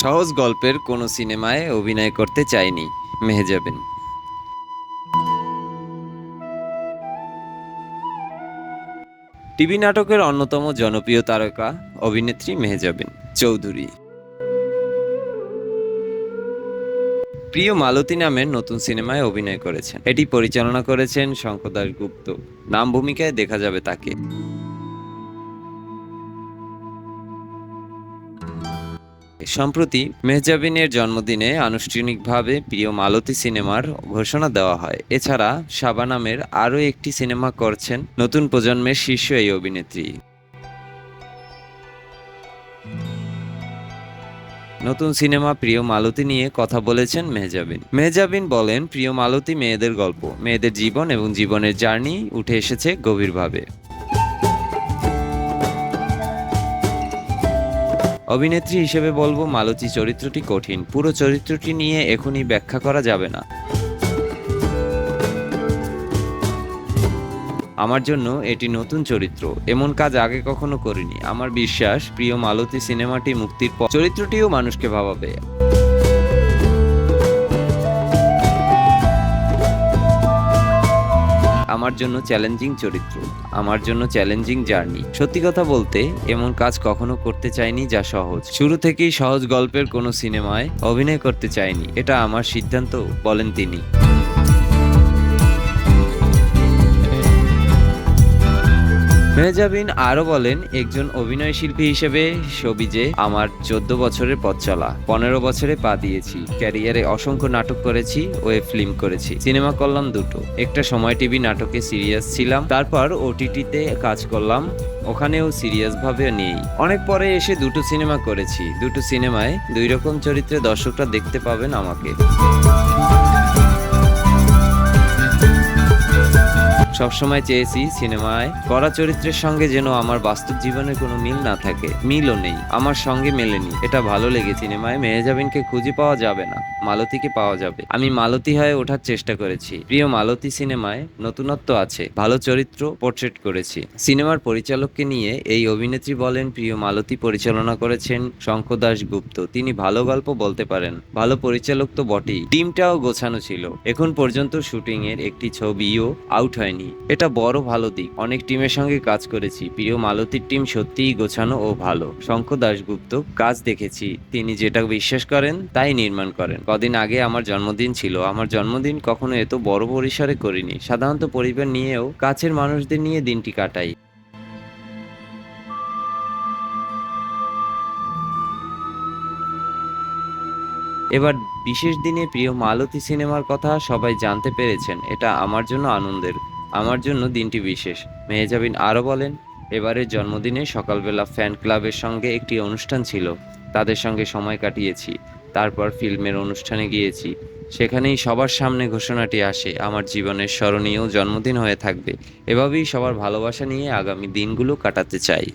সহজ গল্পের কোনো সিনেমায় অভিনয় করতে চাইনি মেহজাবিন। টিভি নাটকের অন্যতম জনপ্রিয় তারকা অভিনেত্রী মেহজাবিন চৌধুরী। প্রিয় মালতী নামের নতুন সিনেমায় অভিনয় করেছেন। এটি পরিচালনা করেছেন শঙ্কর দাশগুপ্ত। নাম ভূমিকায় দেখা যাবে তাকে। সম্প্রতি মেহজাবিনের জন্মদিনে আনুষ্ঠানিকভাবে প্রিয় মালতী সিনেমার ঘোষণা দেওয়া হয়। এছাড়া সাবা নামের আরও একটি সিনেমা করছেন নতুন প্রজন্মের শীর্ষ এই অভিনেত্রী। নতুন সিনেমা প্রিয় মালতী নিয়ে কথা বলেছেন মেহজাবিন। মেহজাবিন বলেন, প্রিয় মালতী মেয়েদের গল্প, মেয়েদের জীবন এবং জীবনের জার্নি উঠে এসেছে গভীরভাবে। অভিনেত্রী হিসেবে বলবো, মালতী চরিত্রটি কঠিন। পুরো চরিত্রটি নিয়ে এখনই ব্যাখ্যা করা যাবে না। আমার জন্য এটি নতুন চরিত্র, এমন কাজ আগে কখনো করিনি। আমার বিশ্বাস, প্রিয় মালতী সিনেমাটি মুক্তির পর চরিত্রটিও মানুষকে ভাবাবে। আমার জন্য চ্যালেঞ্জিং চরিত্র, আমার জন্য চ্যালেঞ্জিং জার্নি। সত্যি কথা বলতে, এমন কাজ কখনো করতে চাইনি যা সহজ। শুরু থেকেই সহজ গল্পের কোনো সিনেমায় অভিনয় করতে চাইনি, এটা আমার সিদ্ধান্ত, বলেন তিনি। মেহজাবিন আরও বলেন, একজন অভিনয় শিল্পী হিসেবে শোবিজে আমার 14 বছরের পথ চলা। 15 বছরে পা দিয়েছি। ক্যারিয়ারে অসংখ্য নাটক করেছি, ওয়েব ফিল্ম করেছি, সিনেমা করলাম দুটো। একটা সময় টিভি নাটকে সিরিয়াস ছিলাম, তারপর ওটিটিতে কাজ করলাম, ওখানেও সিরিয়াস ভাবে নেই। অনেক পরে এসে দুটো সিনেমা করেছি। দুটো সিনেমায় দুই রকম চরিত্রে দর্শকরা দেখতে পাবেন আমাকে। সবসময় চেয়েছি সিনেমায় করা চরিত্রের সঙ্গে যেন আমার বাস্তব জীবনের কোনো মিল না থাকে। মিলও নেই, আমার সঙ্গে মেলেনি। এটা ভালো লেগে। সিনেমায় মেহজাবিনকে খুঁজে পাওয়া যাবে না, মালতীকে পাওয়া যাবে। আমি মালতী হয়ে ওঠার চেষ্টা করেছি। প্রিয় মালতী সিনেমায় নতুনত্ব আছে, ভালো চরিত্র পোর্ট্রেট করেছি। সিনেমার পরিচালককে নিয়ে এই অভিনেত্রী বলেন, প্রিয় মালতী পরিচালনা করেছেন শঙ্কর দাশগুপ্ত। তিনি ভালো গল্প বলতে পারেন, ভালো পরিচালক তো বটেই। টিমটাও গোছানো ছিল। এখন পর্যন্ত শুটিং এর একটি ছবিও আউট হয়নি, এটা বড় ভালো দিক। অনেক টিমের সঙ্গে কাজ করেছি। প্রিয় মালতীর টিম সত্যিই গোছানো ও ভালো। শঙ্কর দাশগুপ্ত কাজ দেখেছি, তিনি যেটা বিশ্বাস করেন তাই নির্মাণ করেন। কদিন আগে আমার জন্মদিন ছিল। আমার জন্মদিন কখনো এত বড় পরিসরে করিনি। সাধারণত পরিবার নিয়েও কাছের মানুষদের নিয়ে দিনটি কাটাই। এবার বিশেষ দিনে প্রিয় মালতী সিনেমার কথা সবাই জানতে পেরেছেন, এটা আমার জন্য আনন্দের। আমার জন্য দিনটি বিশেষ। মেহজাবিন আরও বলেন, এবারের জন্মদিনে সকালবেলা ফ্যান ক্লাবের সঙ্গে একটি অনুষ্ঠান ছিল, তাদের সঙ্গে সময় কাটিয়েছি। তারপর ফিল্মের অনুষ্ঠানে গিয়েছি, সেখানেই সবার সামনে ঘোষণাটি আসে। আমার জীবনের স্মরণীয় জন্মদিন হয়ে থাকবে। এভাবেই সবার ভালোবাসা নিয়ে আগামী দিনগুলো কাটাতে চাই।